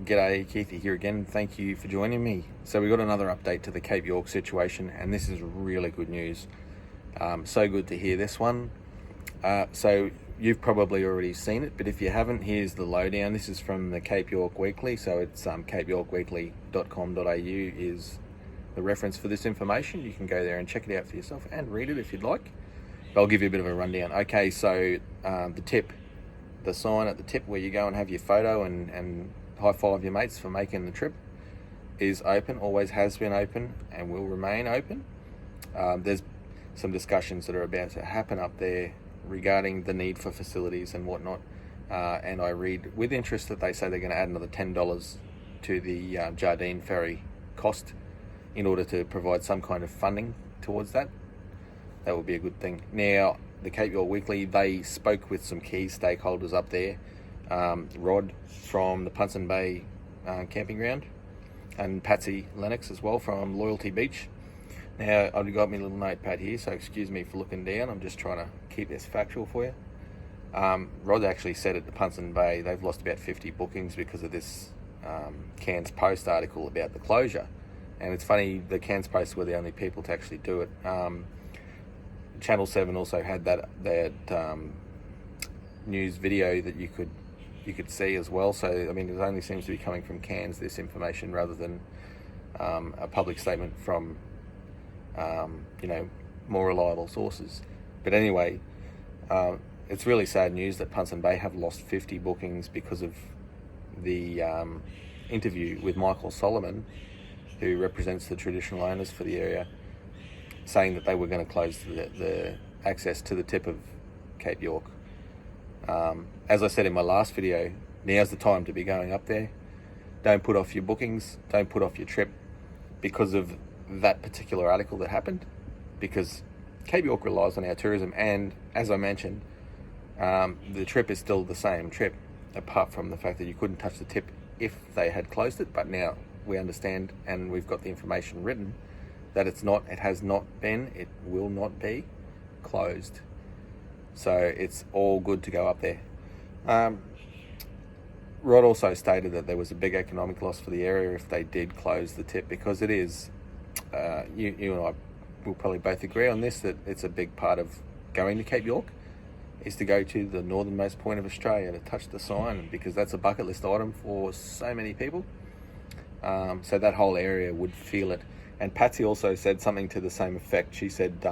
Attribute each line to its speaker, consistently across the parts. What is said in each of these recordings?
Speaker 1: G'day, Keithy here again. Thank you for joining me. So we got another update to the Cape York situation, and this is really good news. So good to hear this one. So you've probably already seen it, but if you haven't, here's the lowdown. This is from the Cape York Weekly, so it's capeyorkweekly.com.au is the reference for this information. You can go there and check it out for yourself and read it if you'd like. But I'll give you a bit of a rundown. Okay, so the sign at the tip where you go and have your photo and high five your mates for making the trip is open, always has been open and will remain open. There's some discussions that are about to happen up there regarding the need for facilities and whatnot, and I read with interest that they say they're going to add another $10 to the Jardine ferry cost in order to provide some kind of funding towards that. That would be a good thing. Now, the Cape York Weekly, they spoke with some key stakeholders up there. Rod from the Punson Bay camping ground, and Patsy Lennox as well from Loyalty Beach. Now, I've got my little notepad here, so excuse me for looking down. I'm just trying to keep this factual for you. Rod actually said at the Punson Bay they've lost about 50 bookings because of this Cairns Post article about the closure. And it's funny, the Cairns Post were the only people to actually do it. Channel 7 also had that news video that you could see as well. So I mean, it only seems to be coming from Cairns, this information, rather than a public statement from more reliable sources. But anyway, it's really sad news that Punson Bay have lost 50 bookings because of the interview with Michael Solomon, who represents the traditional owners for the area, saying that they were going to close the access to the tip of Cape York. As I said in my last video, now's the time to be going up there. Don't put off your bookings, don't put off your trip because of that particular article that happened, because Cape York relies on our tourism, and as I mentioned, the trip is still the same trip, apart from the fact that you couldn't touch the tip if they had closed it. But now we understand, and we've got the information written, that it has not been, it will not be closed. So it's all good to go up there. Rod also stated that there was a big economic loss for the area if they did close the tip, because it is, you and I will probably both agree on this, that it's a big part of going to Cape York is to go to the northernmost point of Australia to touch the sign, because that's a bucket list item for so many people. So that whole area would feel it. And Patsy also said something to the same effect. She said,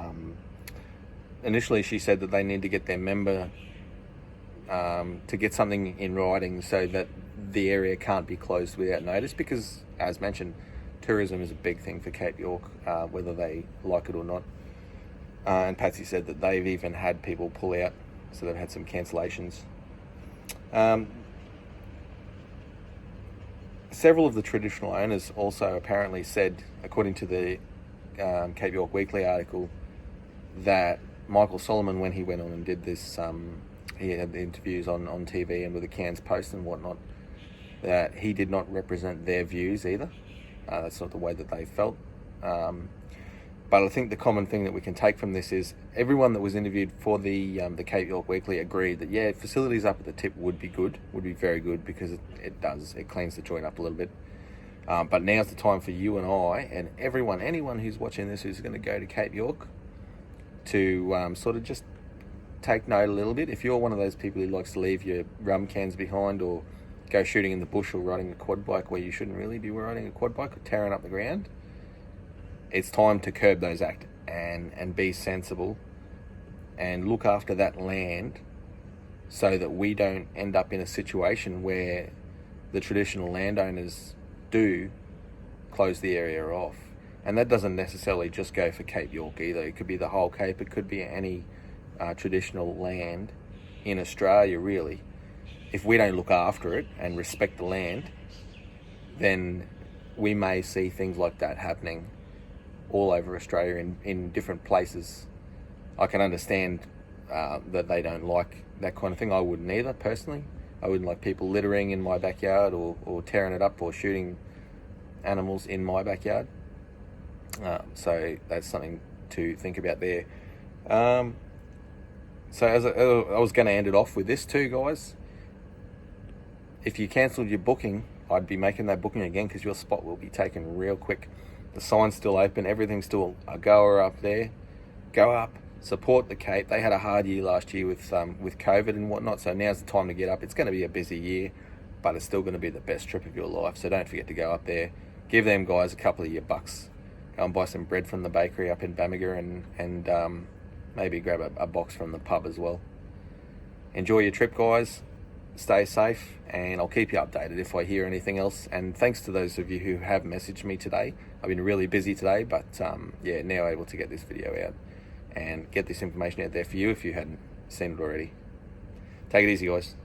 Speaker 1: initially she said that they need to get their member to get something in writing so that the area can't be closed without notice, because, as mentioned, tourism is a big thing for Cape York, whether they like it or not. And Patsy said that they've even had people pull out, so they've had some cancellations. Several of the traditional owners also apparently said, according to the Cape York Weekly article, that Michael Solomon, when he went on and did this, he had the interviews on TV and with the Cairns Post and whatnot, that he did not represent their views either. That's not the way that they felt. But I think the common thing that we can take from this is everyone that was interviewed for the Cape York Weekly agreed that, yeah, facilities up at the tip would be good, would be very good, because it cleans the joint up a little bit. But now's the time for you and I and anyone who's watching this who's going to go to Cape York to sort of just take note a little bit. If you're one of those people who likes to leave your rum cans behind, or go shooting in the bush, or riding a quad bike where you shouldn't really be riding a quad bike, or tearing up the ground, it's time to curb those acts and be sensible and look after that land, so that we don't end up in a situation where the traditional landowners do close the area off. And that doesn't necessarily just go for Cape York either. It could be the whole Cape. It could be any traditional land in Australia, really. If we don't look after it and respect the land, then we may see things like that happening all over Australia in different places. I can understand that they don't like that kind of thing. I wouldn't either, personally. I wouldn't like people littering in my backyard, or tearing it up, or shooting animals in my backyard. So that's something to think about there. So as I was going to end it off with this too, guys. If you cancelled your booking I'd be making that booking again, because your spot will be taken real quick. The sign's still open, everything's still a goer up there. Go up, support the Cape. They had a hard year last year with COVID and whatnot, so now's the time to get up. It's going to be a busy year, but it's still going to be the best trip of your life. So don't forget to go up there. Give them guys a couple of your bucks. Go and buy some bread from the bakery up in Bamaga, and maybe grab a box from the pub as well. Enjoy your trip, guys. Stay safe, and I'll keep you updated if I hear anything else. And thanks to those of you who have messaged me today. I've been really busy today, but yeah, now able to get this video out and get this information out there for you if you hadn't seen it already. Take it easy, guys.